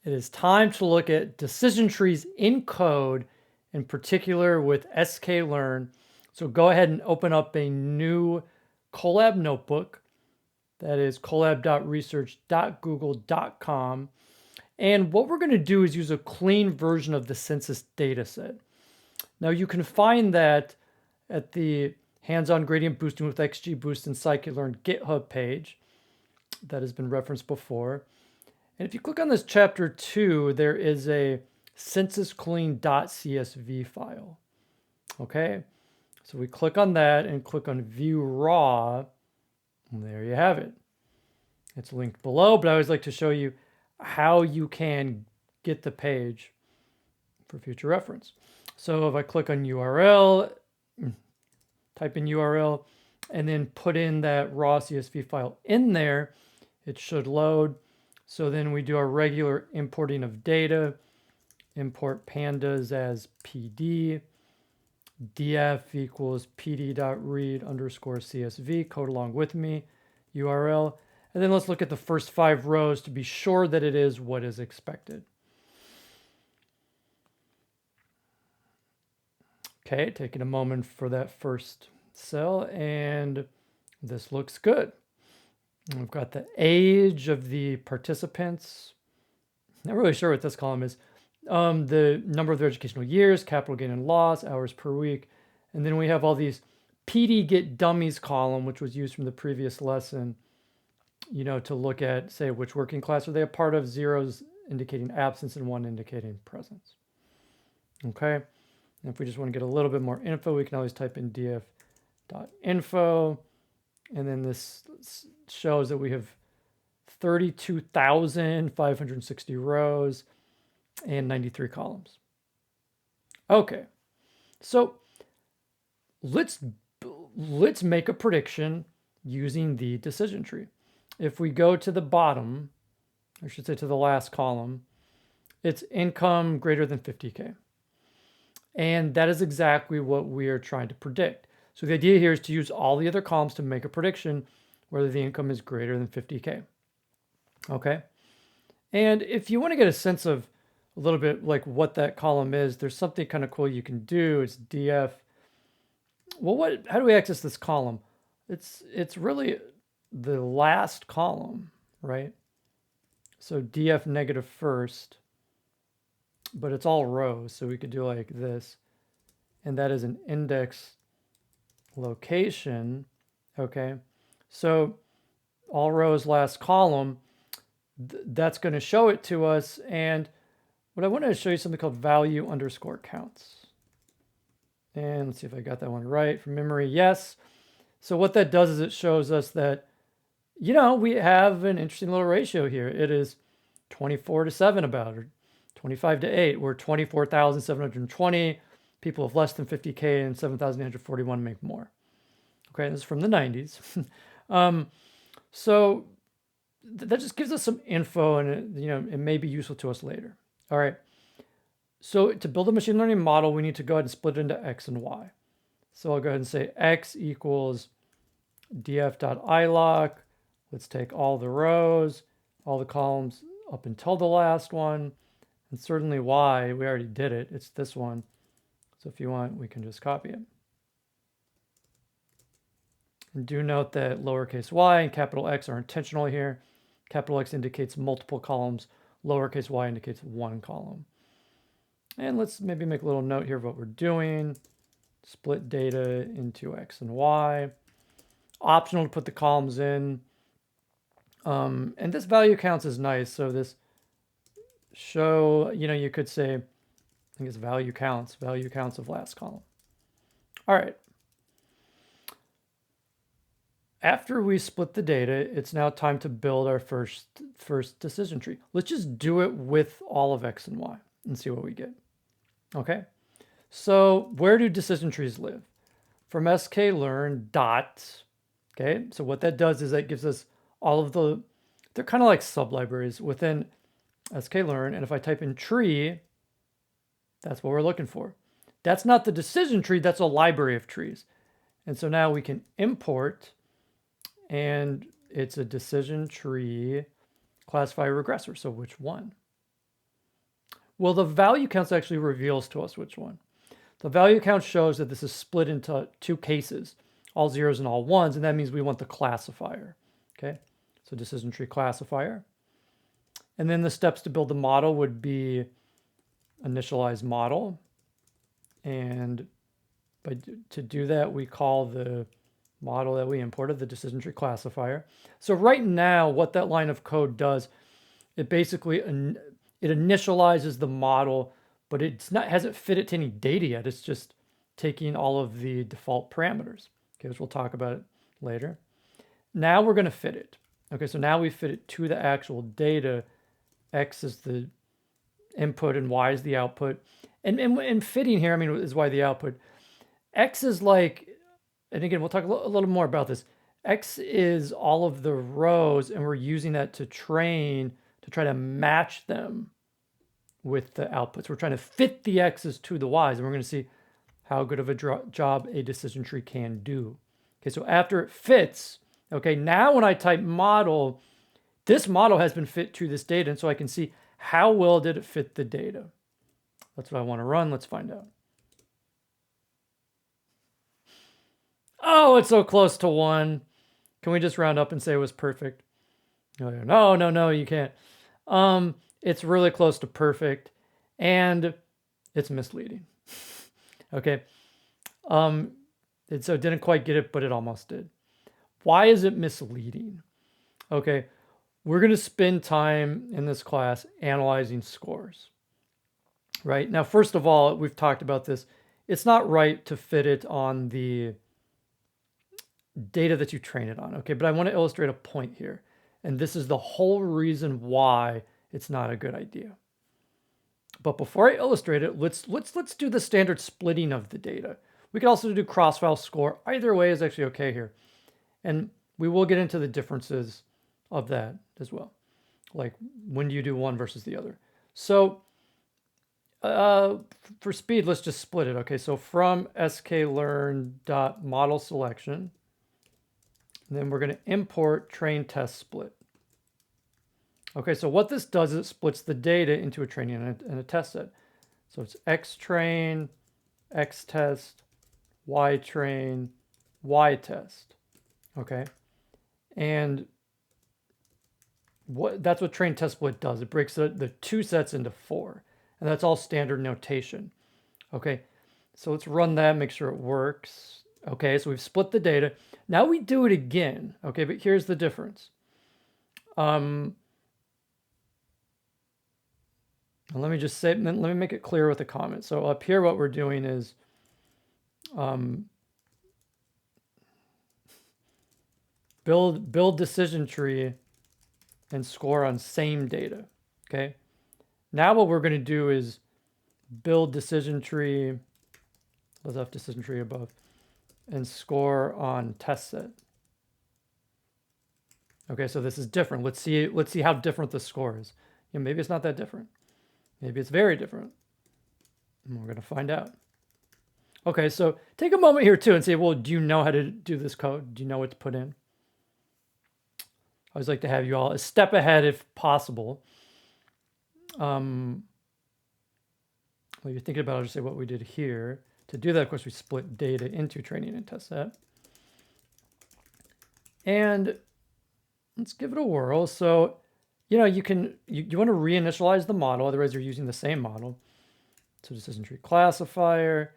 It is time to look at decision trees in code, in particular with sklearn. So go ahead and open up a new Colab Notebook. That is colab.research.google.com. And what we're going to do is use a clean version of the census dataset. Now you can find that at the hands-on gradient boosting with XGBoost and scikit-learn GitHub page that has been referenced before. And if you click on this chapter 2, there is a censusclean.csv file. Okay, so we click on that and click on view raw, and there you have it. It's linked below, but I always like to show you how you can get the page for future reference. So if I click on URL, type in URL, and then put in that raw CSV file in there, it should load. So then we do our regular importing of data, import pandas as PD, df equals pd.read_csv, code along with me, URL. And then let's look at the first 5 rows to be sure that it is what is expected. Okay, taking a moment for that first cell, and this looks good. We've got the age of the participants. Not really sure what this column is. The number of their educational years, capital gain and loss, hours per week. And then we have all these PD get dummies column, which was used from the previous lesson, to look at, say, which working class are they a part of, 0s indicating absence and 1 indicating presence. Okay. And if we just want to get a little bit more info, we can always type in df.info. And then this shows that we have 32,560 rows and 93 columns. Okay, so let's make a prediction using the decision tree. If we go to the bottom, I should say to the last column, it's income greater than 50K. And that is exactly what we are trying to predict. So the idea here is to use all the other columns to make a prediction whether the income is greater than 50K. Okay. And if you want to get a sense of a little bit like what that column is, there's something kind of cool you can do. It's df. Well, how do we access this column? It's really the last column, right? So df negative first, but it's all rows. So we could do like this, and that is an index location. Okay, so all rows last column, that's going to show it to us. And what I want to show you something called value underscore counts. And let's see if I got that one right from memory. Yes. So what that does is it shows us that, we have an interesting little ratio here. It is 24 to 7 about, or 25 to 8. We're 24,720. People of less than 50K and 7,841 make more. Okay, this is from the 90s. So that just gives us some info, and it may be useful to us later. All right. So to build a machine learning model, we need to go ahead and split it into x and y. So I'll go ahead and say x equals df.iloc. Let's take all the rows, all the columns up until the last one, and certainly y, we already did it. It's this one. So if you want, we can just copy it. And do note that lowercase y and capital X are intentional here. Capital X indicates multiple columns. Lowercase y indicates 1 column. And let's maybe make a little note here of what we're doing. Split data into X and Y. Optional to put the columns in. And this value counts is nice. So this show, you could say, I think it's value counts of last column. All right. After we split the data, it's now time to build our first decision tree. Let's just do it with all of X and Y and see what we get. Okay, so where do decision trees live? From sklearn dot, okay, so what that does is that gives us all of they're kind of like sublibraries within sklearn, and if I type in tree, that's what we're looking for. That's not the decision tree, that's a library of trees. And so now we can import, and it's a decision tree classify regressor, so which one? Well, the value counts actually reveals to us which one. The value count shows that this is split into two cases, all zeros and all ones, and that means we want the classifier. Okay, so decision tree classifier. And then the steps to build the model would be initialize model. And to do that, we call the model that we imported the decision tree classifier. So right now, what that line of code does, it basically it initializes the model, but hasn't fit it to any data yet. It's just taking all of the default parameters, okay, which we'll talk about it later. Now we're going to fit it. Okay, so now we fit it to the actual data. X is the input and Y is the output. And fitting here, I mean, is Y the output. X is like, and again, we'll talk a little more about this. X is all of the rows, and we're using that to train to try to match them with the outputs. We're trying to fit the X's to the Y's, and we're going to see how good of a job a decision tree can do. Okay, so after it fits, okay, now when I type model, this model has been fit to this data, and so I can see how well did it fit the data. That's what I want to run. Let's find out. Oh, it's so close to 1. Can we just round up and say it was perfect? No, you can't. It's really close to perfect, and it's misleading. Okay. So it didn't quite get it, but it almost did. Why is it misleading? Okay. We're going to spend time in this class analyzing scores. Right? Now, first of all, we've talked about this. It's not right to fit it on the data that you train it on. Okay, but I want to illustrate a point here. And this is the whole reason why it's not a good idea. But before I illustrate it, let's do the standard splitting of the data. We could also do cross-file score. Either way is actually okay here. And we will get into the differences of that as well. Like when do you do one versus the other. So for speed, let's just split it. Okay, so from sklearn.model selection, then we're going to import train test split. Okay, so what this does is it splits the data into a training and a test set. So it's X train, X test, Y train, Y test. Okay, and that's what train test split does. It breaks the two sets into 4. And that's all standard notation. Okay, so let's run that, make sure it works. Okay, so we've split the data. Now we do it again. Okay, but here's the difference. Let me just say, let me make it clear with a comment. So up here, what we're doing is build decision tree and score on same data. Okay. Now what we're going to do is build decision tree, let's have decision tree above, and score on test set. Okay, so this is different. Let's see how different the score is. Maybe it's not that different. Maybe it's very different. And we're going to find out. Okay, so take a moment here too and say, well, do you know how to do this code? Do you know what to put in? I always like to have you all a step ahead if possible. Well, you're thinking about, I'll just say what we did here. To do that, of course, we split data into training and test set. And let's give it a whirl. So, you want to reinitialize the model, otherwise you're using the same model. So decision tree classifier.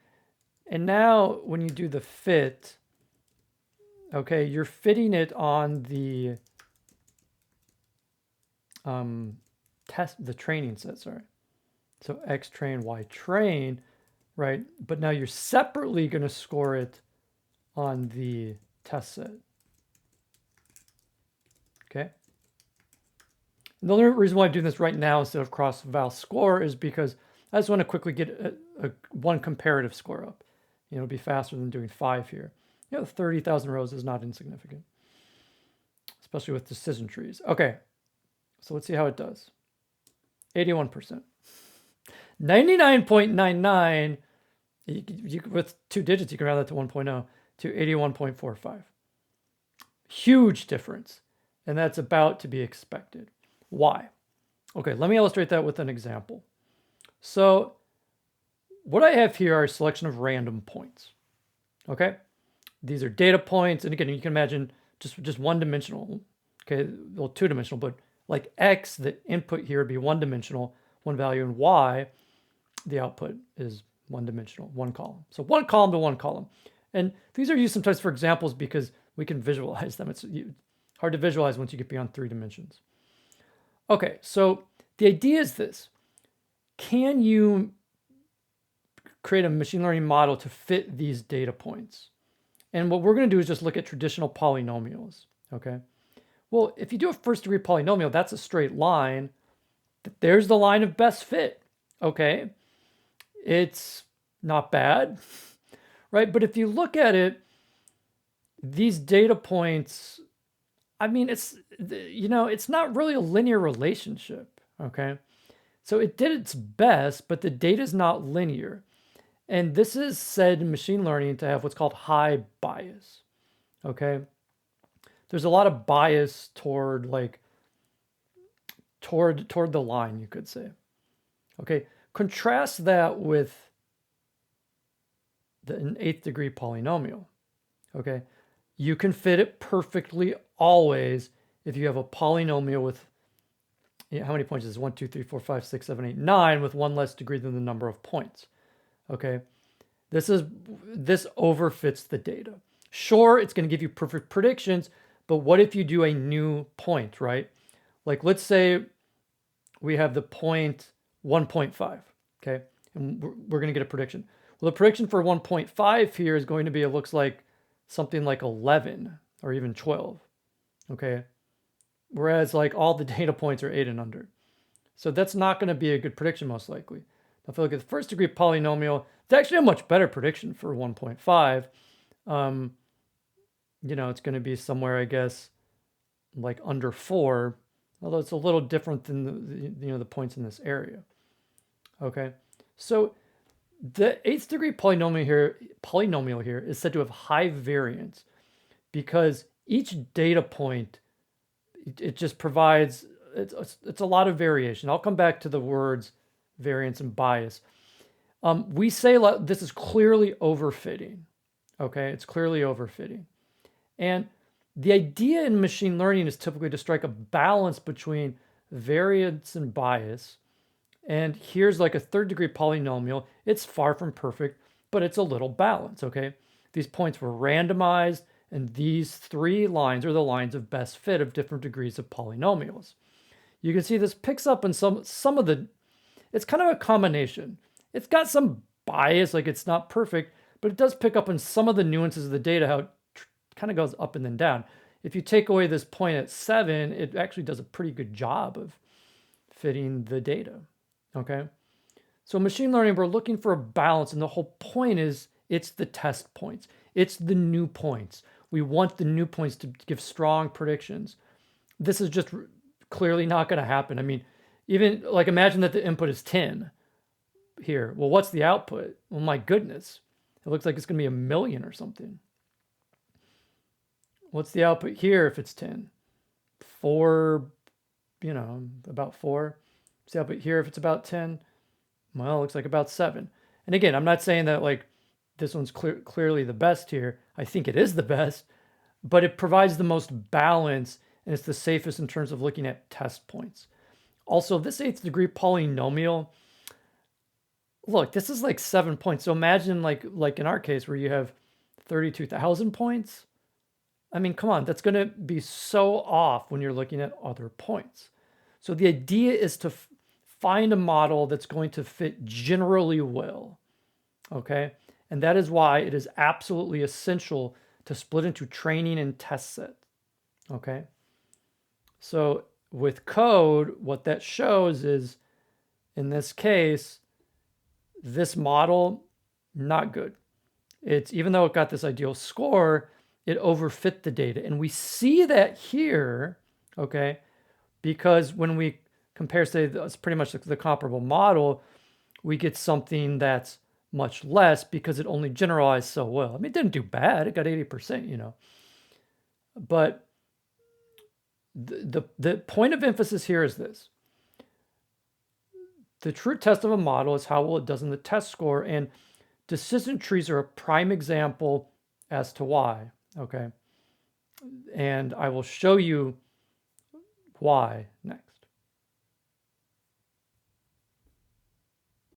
And now when you do the fit, okay, you're fitting it on the the training set, sorry. So X train, Y train, right? But now you're separately going to score it on the test set. Okay. And the only reason why I'm doing this right now instead of cross-val score is because I just want to quickly get one comparative score up. It'll be faster than doing 5 here. 30,000 rows is not insignificant, especially with decision trees. Okay, so let's see how it does. 81%. 99.99, with 2 digits, you can round that to 1.0 to 81.45. Huge difference. And that's about to be expected. Why? Okay, let me illustrate that with an example. So what I have here are a selection of random points. Okay, these are data points, and again, you can imagine just one dimensional. Okay, well, two dimensional, but like x, the input here would be one dimensional, one value, and y, the output is one dimensional, one column. So one column to one column. And these are used sometimes for examples because we can visualize them. It's hard to visualize once you get beyond 3 dimensions. Okay, so the idea is this. Can you create a machine learning model to fit these data points? And what we're going to do is just look at traditional polynomials, okay? Well, if you do a first degree polynomial, that's a straight line. There's the line of best fit, okay? It's not bad, right? But if you look at it, these data points, I mean, it's not really a linear relationship, okay? So it did its best, but the data is not linear. And this is said in machine learning to have what's called high bias, okay? There's a lot of bias toward the line, you could say. Okay, contrast that with an 8th degree polynomial. Okay, you can fit it perfectly always if you have a polynomial with, how many points is it? 1, 2, 3, 4, 5, 6, 7, 8, 9 with one less degree than the number of points. Okay, this overfits the data. Sure, it's going to give you perfect predictions, but what if you do a new point, right? Like let's say we have the point 1.5, okay? And we're going to get a prediction. Well, the prediction for 1.5 here is going to be, it looks like something like 11 or even 12, okay? Whereas like all the data points are 8 and under. So that's not going to be a good prediction most likely. Now, if you look at the first degree polynomial, it's actually a much better prediction for 1.5. It's going to be somewhere, I guess, like under 4, although it's a little different than the points in this area. Okay, so the 8th degree polynomial here is said to have high variance because each data point, it just provides, it's a lot of variation. I'll come back to the words variance and bias. We say this is clearly overfitting. Okay, it's clearly overfitting. And the idea in machine learning is typically to strike a balance between variance and bias. And here's like a 3rd degree polynomial. It's far from perfect, but it's a little balance, okay? These points were randomized, and these 3 lines are the lines of best fit of different degrees of polynomials. You can see this picks up in some of the, it's kind of a combination. It's got some bias, like it's not perfect, but it does pick up in some of the nuances of the data, how it kind of goes up and then down. If you take away this point at 7, it actually does a pretty good job of fitting the data, okay? So machine learning, we're looking for a balance, and the whole point is it's the test points. It's the new points. We want the new points to give strong predictions. This is just clearly not going to happen. I mean, even like imagine that the input is 10 here. Well, what's the output? Well, my goodness. It looks like it's going to be 1,000,000 or something. What's the output here if it's 10? 4, about 4. What's the output here if it's about 10? Well, it looks like about 7. And again, I'm not saying that like this one's clearly the best here. I think it is the best, but it provides the most balance, and it's the safest in terms of looking at test points. Also, this 8th degree polynomial, look, this is like 7 points. So imagine like in our case where you have 32,000 points. I mean, come on, that's going to be so off when you're looking at other points. So the idea is to find a model that's going to fit generally well, okay? And that is why it is absolutely essential to split into training and test set, okay? So with code, what that shows is, in this case, this model, not good. It's, even though it got this ideal score, it overfit the data. And we see that here, okay, because when we compare, say, it's pretty much the comparable model, we get something that's much less because it only generalized so well. I mean, it didn't do bad. It got 80%, But the point of emphasis here is this. the true test of a model is how well it does in the test score, and decision trees are a prime example as to why, okay? And I will show you why next.